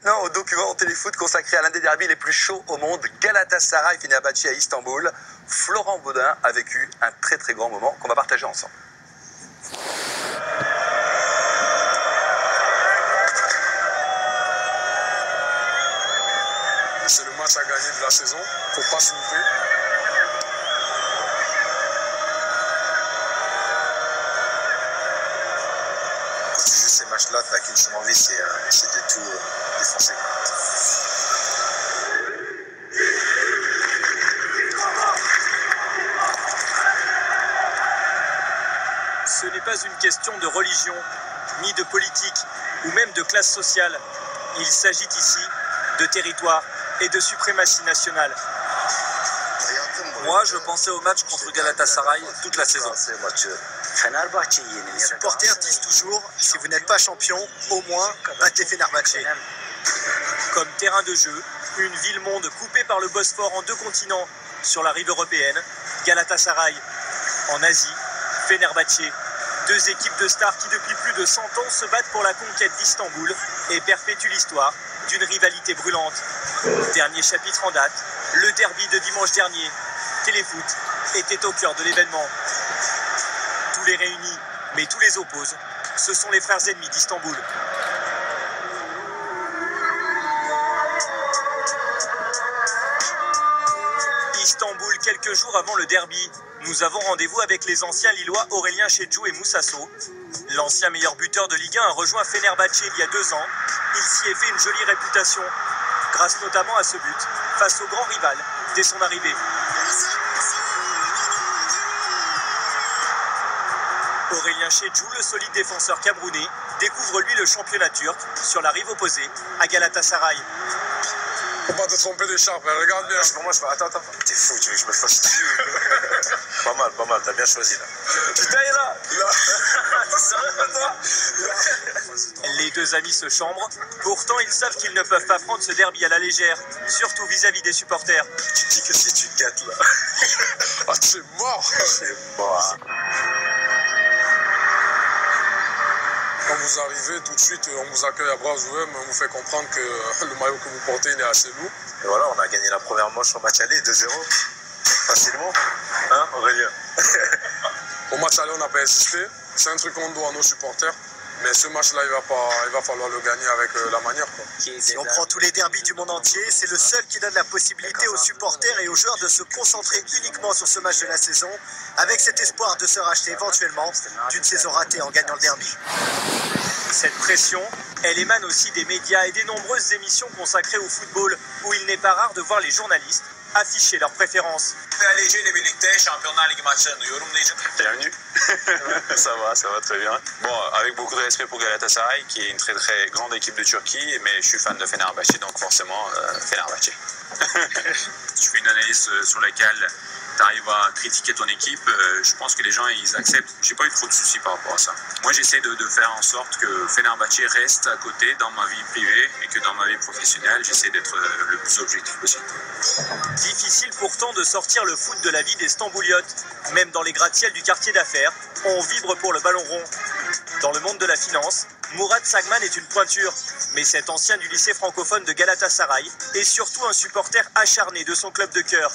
maintenant au document Téléfoot consacré à l'un des derbys les plus chauds au monde, Galatasaray-Fenerbahçe à Istanbul. Florent Baudin a vécu un très très grand moment qu'on va partager ensemble. C'est le match à gagner de la saison, faut pas se louper. Quand tu joues ces matchs-là, tu n'as qu'une seule envie, c'est de tout défoncer. Ce n'est pas une question de religion, ni de politique, ou même de classe sociale. Il s'agit ici de territoire et de suprématie nationale. Moi, je pensais au match contre Galatasaray toute la saison. Les supporters disent toujours, si vous n'êtes pas champion, au moins battez Fenerbahçe. Comme terrain de jeu, une ville-monde coupée par le Bosphore en 2 continents sur la rive européenne, Galatasaray en Asie, Fenerbahçe, 2 équipes de stars qui depuis plus de 100 ans se battent pour la conquête d'Istanbul et perpétuent l'histoire d'une rivalité brûlante. Dernier chapitre en date, le derby de dimanche dernier. Téléfoot était au cœur de l'événement. Tous les réunis, mais tous les opposent. Ce sont les frères ennemis d'Istanbul. Istanbul, quelques jours avant le derby. Nous avons rendez-vous avec les anciens Lillois Aurélien Chedjou et Moussasso. L'ancien meilleur buteur de Ligue 1 a rejoint Fenerbahçe il y a 2 ans. Il s'y est fait une jolie réputation, grâce notamment à ce but, face au grand rival dès son arrivée. Aurélien Chedjou, le solide défenseur camerounais, découvre lui le championnat turc sur la rive opposée, à Galatasaray. Faut pas te tromper d'écharpe, regarde bien. Pour moi, je fais attends, t'es fou, tu veux que je me fasse dessus. Pas mal, t'as bien choisi là. Putain, il est là. Les 2 amis se chambrent, pourtant ils savent qu'ils ne peuvent pas prendre ce derby à la légère, surtout vis-à-vis des supporters. Tu dis que si tu te gâtes là. Ah, c'est mort. C'est mort. Quand vous arrivez, tout de suite, on vous accueille à bras ouverts, mais on vous fait comprendre que le maillot que vous portez il est assez lourd. Et voilà, on a gagné la première manche au match aller, 2-0. Facilement. Hein, Aurélien? Au match aller, on n'a pas insisté. C'est un truc qu'on doit à nos supporters. Mais ce match-là, il va falloir le gagner avec la manière, quoi. Si on prend tous les derbys du monde entier, c'est le seul qui donne la possibilité aux supporters et aux joueurs de se concentrer uniquement sur ce match de la saison, avec cet espoir de se racheter éventuellement d'une saison ratée en gagnant le derby. Cette pression, elle émane aussi des médias et des nombreuses émissions consacrées au football, où il n'est pas rare de voir les journalistes afficher leurs préférences. Bienvenue. Ça va très bien. Bon, avec beaucoup de respect pour Galatasaray, qui est une très très grande équipe de Turquie, mais je suis fan de Fenerbahçe, donc forcément Fenerbahçe. Tu fais une analyse sur laquelle tu arrives à critiquer ton équipe, je pense que les gens ils acceptent. J'ai pas eu trop de soucis par rapport à ça. Moi j'essaie de faire en sorte que Fenerbahçe reste à côté dans ma vie privée et que dans ma vie professionnelle, j'essaie d'être le plus objectif possible. Difficile pourtant de sortir le foot de la vie des Stambouliotes. Même dans les gratte-ciels du quartier d'affaires, on vibre pour le ballon rond. Dans le monde de la finance, Mourad Sagman est une pointure, mais cet ancien du lycée francophone de Galatasaray est surtout un supporter acharné de son club de cœur.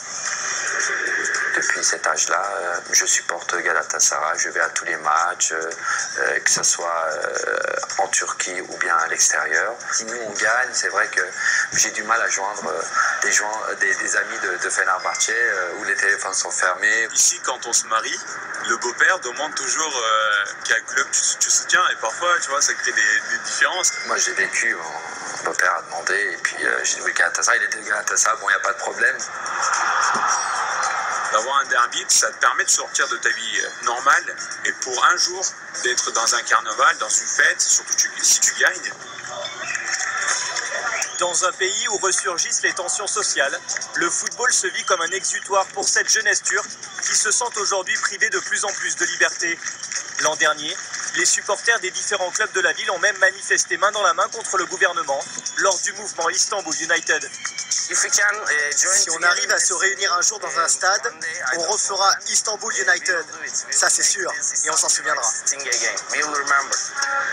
Depuis cet âge-là, je supporte Galatasaray, je vais à tous les matchs, que ce soit en Turquie ou bien à l'extérieur. Si nous on gagne, c'est vrai que j'ai du mal à joindre des amis de Fenerbahçe où les téléphones sont fermés. Ici, quand on se marie, le beau-père demande toujours quel club tu soutiens et parfois, tu vois, ça crée des différences. Moi j'ai vécu, mon beau-père a demandé et puis j'ai dit oui, Galatasaray, il était Galatasaray, bon il n'y a pas de problème. D'avoir un derby, ça te permet de sortir de ta vie normale et pour un jour d'être dans un carnaval, dans une fête, surtout si tu gagnes. Dans un pays où ressurgissent les tensions sociales, le football se vit comme un exutoire pour cette jeunesse turque qui se sent aujourd'hui privée de plus en plus de liberté. L'an dernier, les supporters des différents clubs de la ville ont même manifesté main dans la main contre le gouvernement lors du mouvement Istanbul United. Si on arrive à se réunir un jour dans un stade, on refera Istanbul United. Ça c'est sûr, et on s'en souviendra.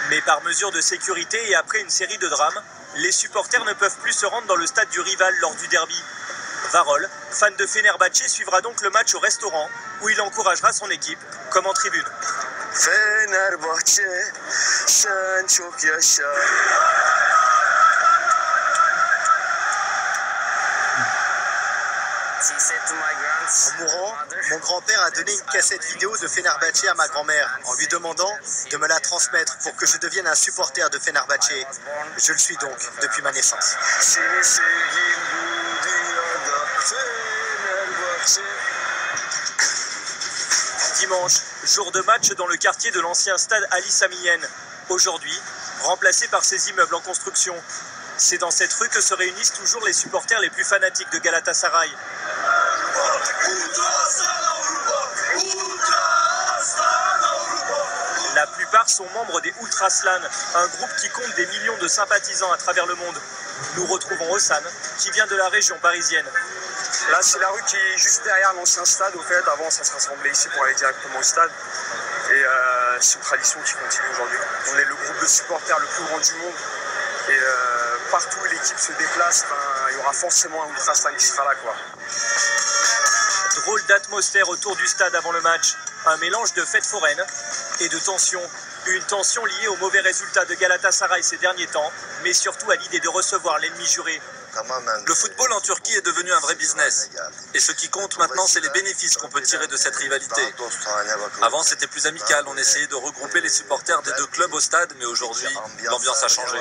Mais par mesure de sécurité et après une série de drames, les supporters ne peuvent plus se rendre dans le stade du rival lors du derby. Varol, fan de Fenerbahçe, suivra donc le match au restaurant où il encouragera son équipe, comme en tribune. Fenerbahçe, sen çok yaşa. En mourant, mon grand-père a donné une cassette vidéo de Fenerbahçe à ma grand-mère en lui demandant de me la transmettre pour que je devienne un supporter de Fenerbahçe. Je le suis donc depuis ma naissance. Seni sevgim bu dünyada Fenerbahçe. Dimanche, jour de match dans le quartier de l'ancien stade Ali Samiyen. Aujourd'hui, remplacé par ces immeubles en construction. C'est dans cette rue que se réunissent toujours les supporters les plus fanatiques de Galatasaray. La plupart sont membres des Ultraslan, un groupe qui compte des millions de sympathisants à travers le monde. Nous retrouvons Ossan, qui vient de la région parisienne. Là, c'est la rue qui est juste derrière l'ancien stade. Au fait, avant, ça se rassemblait ici pour aller directement au stade. Et c'est une tradition qui continue aujourd'hui. On est le groupe de supporters le plus grand du monde. Et partout où l'équipe se déplace, il y aura forcément un Ultraslan qui sera là, quoi. Drôle d'atmosphère autour du stade avant le match. Un mélange de fête foraine et de tension. Une tension liée au mauvais résultat de Galatasaray ces derniers temps, mais surtout à l'idée de recevoir l'ennemi juré. Le football en Turquie est devenu un vrai business. Et ce qui compte maintenant, c'est les bénéfices qu'on peut tirer de cette rivalité. Avant, c'était plus amical. On essayait de regrouper les supporters des deux clubs au stade, mais aujourd'hui, l'ambiance a changé.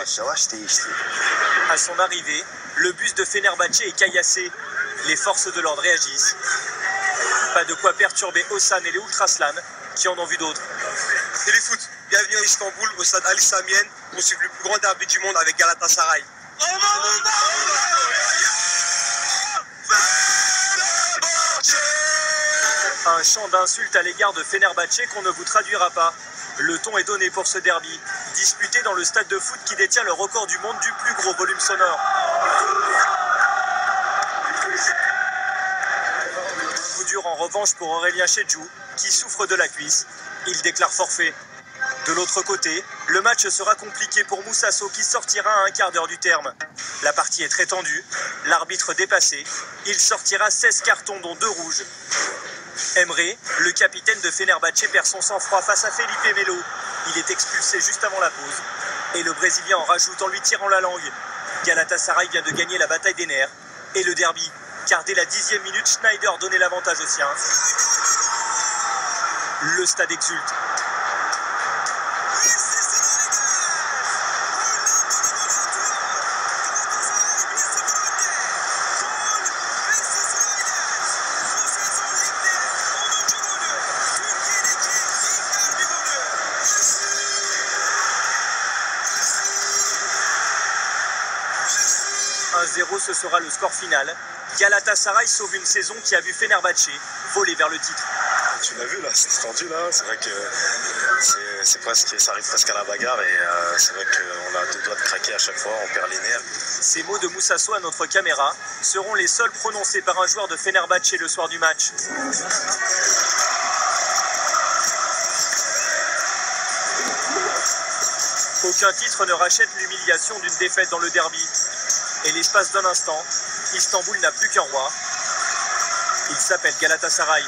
À son arrivée, le bus de Fenerbahçe est caillassé. Les forces de l'ordre réagissent. Pas de quoi perturber Ossan et les Ultraslan, qui en ont vu d'autres. Téléfoot, bienvenue à Istanbul, au stade Ali Samiyen, pour suivre le plus grand derby du monde avec Galatasaray. Un chant d'insultes à l'égard de Fenerbahçe qu'on ne vous traduira pas. Le ton est donné pour ce derby, disputé dans le stade de foot qui détient le record du monde du plus gros volume sonore. Coup dur en revanche pour Aurélien Chedjou, qui souffre de la cuisse. Il déclare forfait. De l'autre côté, le match sera compliqué pour Moussasso qui sortira à un quart d'heure du terme. La partie est très tendue, l'arbitre dépassé. Il sortira 16 cartons dont 2 rouges. Emre, le capitaine de Fenerbahçe, perd son sang-froid face à Felipe Melo. Il est expulsé juste avant la pause. Et le Brésilien en rajoute en lui tirant la langue. Galatasaray vient de gagner la bataille des nerfs. Et le derby, car dès la 10e minute, Schneider donnait l'avantage aux siens. Le stade exulte. Ce sera le score final. Galatasaray sauve une saison qui a vu Fenerbahçe voler vers le titre. Tu l'as vu là, c'est tendu là, c'est vrai que ça arrive presque à la bagarre et c'est vrai qu'on a deux doigts de craquer à chaque fois, on perd les nerfs. Ces mots de Moussasso à notre caméra seront les seuls prononcés par un joueur de Fenerbahçe le soir du match. Aucun titre ne rachète l'humiliation d'une défaite dans le derby. Et l'espace d'un instant, Istanbul n'a plus qu'un roi. Il s'appelle Galatasaray.